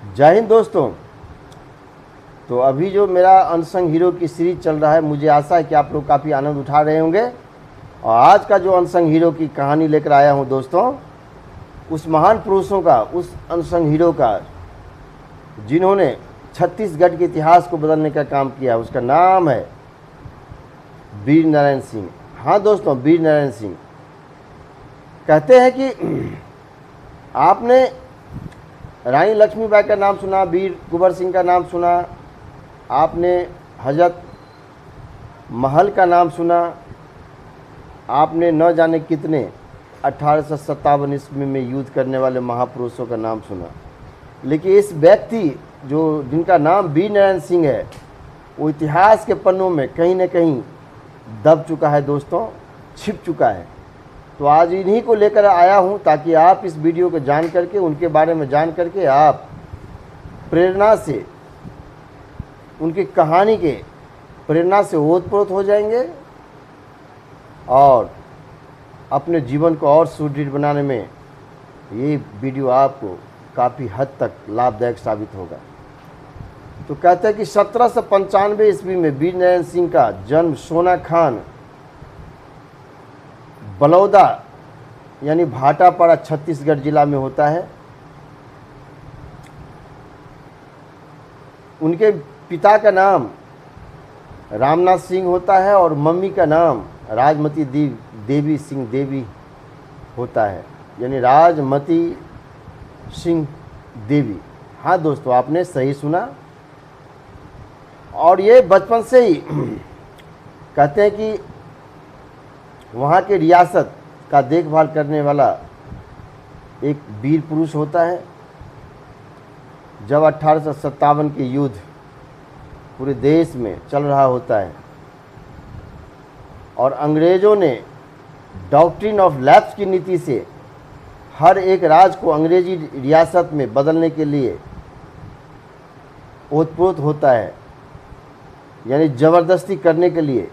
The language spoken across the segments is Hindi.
जय हिंद दोस्तों। तो अभी जो मेरा अनसंग हीरो की सीरीज चल रहा है, मुझे आशा है कि आप लोग काफ़ी आनंद उठा रहे होंगे। और आज का जो अनसंग हीरो की कहानी लेकर आया हूं दोस्तों, उस महान पुरुषों का, उस अनसंग हीरो का जिन्होंने छत्तीसगढ़ के इतिहास को बदलने का काम किया। उसका नाम है वीर नारायण सिंह। हाँ दोस्तों, वीर नारायण सिंह। कहते हैं कि आपने रानी लक्ष्मीबाई का नाम सुना, वीर कुंवर सिंह का नाम सुना, आपने हजरत महल का नाम सुना, आपने न जाने कितने 1857 ईस्वी में युद्ध करने वाले महापुरुषों का नाम सुना। लेकिन इस व्यक्ति जिनका नाम वीर नारायण सिंह है, वो इतिहास के पन्नों में कहीं न कहीं दब चुका है दोस्तों, छिप चुका है। तो आज इन्हीं को लेकर आया हूं ताकि आप इस वीडियो को जान करके, उनके बारे में जान करके आप प्रेरणा से, उनकी कहानी के प्रेरणा से ओतप्रोत हो जाएंगे और अपने जीवन को और सुदृढ़ बनाने में ये वीडियो आपको काफ़ी हद तक लाभदायक साबित होगा। तो कहते हैं कि 1795 ईस्वी में वीर नारायण सिंह का जन्म सोनाखान, बलौदा यानी भाटापारा, छत्तीसगढ़ जिला में होता है। उनके पिता का नाम रामनाथ सिंह होता है और मम्मी का नाम राजमती देवी सिंह देवी होता है, यानी राजमती सिंह देवी। हाँ दोस्तों, आपने सही सुना। और ये बचपन से ही कहते हैं कि वहाँ के रियासत का देखभाल करने वाला एक वीर पुरुष होता है। जब 1857 के युद्ध पूरे देश में चल रहा होता है और अंग्रेज़ों ने डॉक्ट्रिन ऑफ लैप्स की नीति से हर एक राज्य को अंग्रेजी रियासत में बदलने के लिए ओतप्रोत होता है, यानी ज़बरदस्ती करने के लिए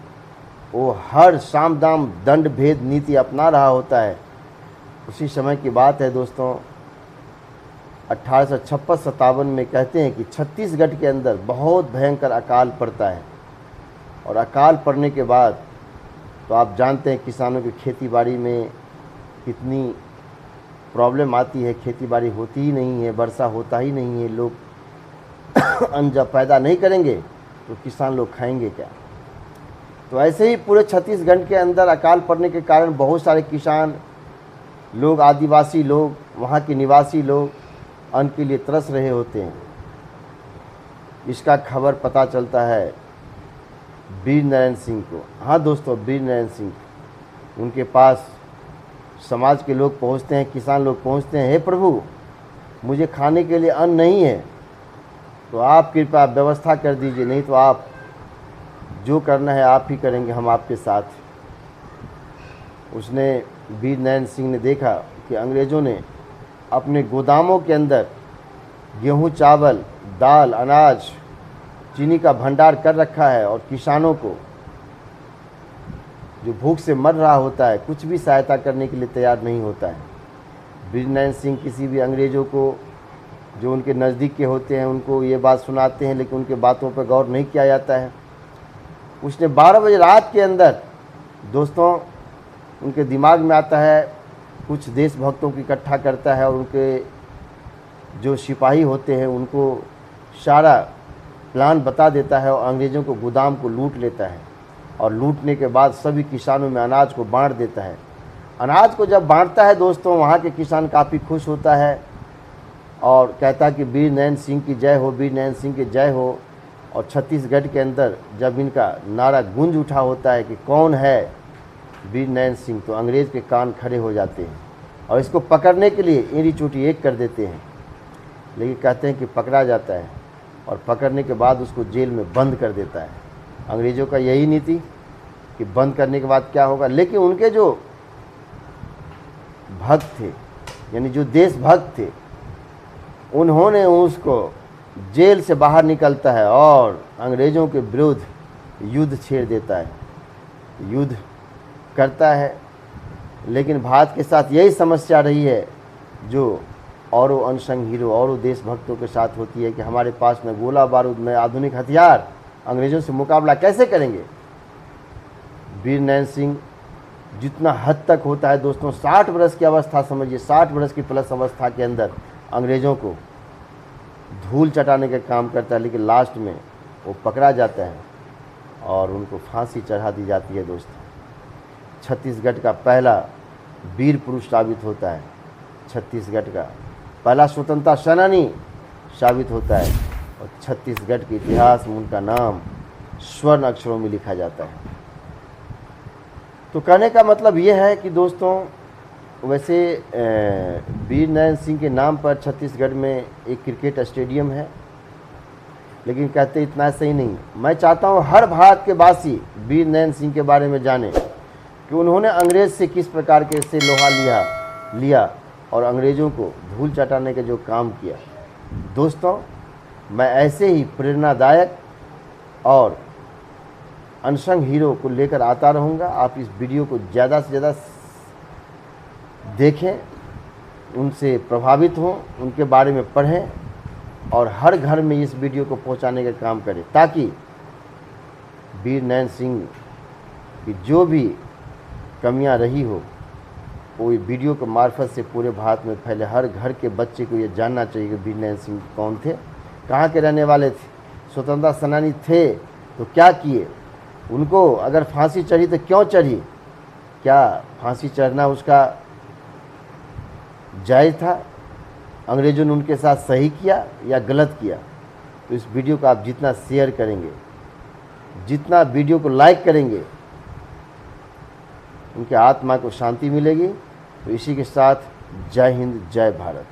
वो हर साम दाम दंड भेद नीति अपना रहा होता है। उसी समय की बात है दोस्तों, 1856-57 में कहते हैं कि छत्तीसगढ़ के अंदर बहुत भयंकर अकाल पड़ता है। और अकाल पड़ने के बाद तो आप जानते हैं किसानों की खेती बाड़ी में कितनी प्रॉब्लम आती है। खेती बाड़ी होती ही नहीं है, वर्षा होता ही नहीं है, लोग अन्न जब पैदा नहीं करेंगे तो किसान लोग खाएंगे क्या। तो ऐसे ही पूरे छत्तीसगढ़ के अंदर अकाल पड़ने के कारण बहुत सारे किसान लोग, आदिवासी लोग, वहाँ के निवासी लोग अन्न के लिए तरस रहे होते हैं। इसका खबर पता चलता है वीर नारायण सिंह को। हाँ दोस्तों, वीर नारायण सिंह, उनके पास समाज के लोग पहुँचते हैं, किसान लोग पहुँचते हैं। हे प्रभु, मुझे खाने के लिए अन्न नहीं है, तो आप कृपया व्यवस्था कर दीजिए, नहीं तो आप जो करना है आप ही करेंगे, हम आपके साथ। उसने, वीर नारायण सिंह ने देखा कि अंग्रेज़ों ने अपने गोदामों के अंदर गेहूं, चावल, दाल, अनाज, चीनी का भंडार कर रखा है और किसानों को जो भूख से मर रहा होता है, कुछ भी सहायता करने के लिए तैयार नहीं होता है। वीर नारायण सिंह किसी भी अंग्रेज़ों को, जो उनके नज़दीक के होते हैं, उनको ये बात सुनाते हैं, लेकिन उनके बातों पर गौर नहीं किया जाता है। उसने 12 बजे रात के अंदर दोस्तों, उनके दिमाग में आता है, कुछ देशभक्तों को इकट्ठा करता है और उनके जो सिपाही होते हैं उनको सारा प्लान बता देता है और अंग्रेज़ों को गोदाम को लूट लेता है। और लूटने के बाद सभी किसानों में अनाज को बांट देता है। अनाज को जब बांटता है दोस्तों, वहाँ के किसान काफ़ी खुश होता है और कहता है कि वीर नारायण सिंह की जय हो, वीर नारायण सिंह की जय हो। और छत्तीसगढ़ के अंदर जब इनका नारा गूंज उठा होता है कि कौन है वीर नारायण सिंह, तो अंग्रेज़ के कान खड़े हो जाते हैं और इसको पकड़ने के लिए एड़ी चोटी एक कर देते हैं। लेकिन कहते हैं कि पकड़ा जाता है और पकड़ने के बाद उसको जेल में बंद कर देता है। अंग्रेज़ों का यही नीति कि बंद करने के बाद क्या होगा। लेकिन उनके जो भक्त थे, यानी जो देशभक्त थे, उन्होंने उसको जेल से बाहर निकलता है और अंग्रेज़ों के विरुद्ध युद्ध छेड़ देता है, युद्ध करता है। लेकिन भारत के साथ यही समस्या रही है जो और वो अनसंग हीरो और वो देशभक्तों के साथ होती है कि हमारे पास न गोला बारूद न आधुनिक हथियार, अंग्रेज़ों से मुकाबला कैसे करेंगे। वीर नैन सिंह जितना हद तक होता है दोस्तों, 60 वर्ष की अवस्था समझिए, 60 वर्ष की प्लस अवस्था के अंदर अंग्रेज़ों को धूल चटाने का काम करता है, लेकिन लास्ट में वो पकड़ा जाता है और उनको फांसी चढ़ा दी जाती है दोस्तों। छत्तीसगढ़ का पहला वीर पुरुष साबित होता है, छत्तीसगढ़ का पहला स्वतंत्रता सेनानी साबित होता है और छत्तीसगढ़ के इतिहास में उनका नाम स्वर्ण अक्षरों में लिखा जाता है। तो कहने का मतलब ये है कि दोस्तों, वैसे वीर नैन सिंह के नाम पर छत्तीसगढ़ में एक क्रिकेट स्टेडियम है, लेकिन कहते इतना सही नहीं। मैं चाहता हूँ हर भारत के वासी वीर नैन सिंह के बारे में जाने कि उन्होंने अंग्रेज़ से किस प्रकार के से लोहा लिया और अंग्रेज़ों को धूल चटाने का जो काम किया। दोस्तों, मैं ऐसे ही प्रेरणादायक और अनसंग हीरो को लेकर आता रहूँगा। आप इस वीडियो को ज़्यादा से ज़्यादा देखें, उनसे प्रभावित हों, उनके बारे में पढ़ें और हर घर में इस वीडियो को पहुंचाने का काम करें, ताकि वीर नैन सिंह की जो भी कमियां रही हो वो वीडियो के मार्फत से पूरे भारत में फैले। हर घर के बच्चे को ये जानना चाहिए कि वीर नैन सिंह कौन थे, कहाँ के रहने वाले थे, स्वतंत्रता सेनानी थे तो क्या किए, उनको अगर फांसी चढ़ी तो क्यों चढ़ी, क्या फांसी चढ़ना उसका जायज़ था, अंग्रेज़ों ने उनके साथ सही किया या गलत किया। तो इस वीडियो को आप जितना शेयर करेंगे, जितना वीडियो को लाइक करेंगे, उनके आत्मा को शांति मिलेगी। तो इसी के साथ जय हिंद, जय भारत।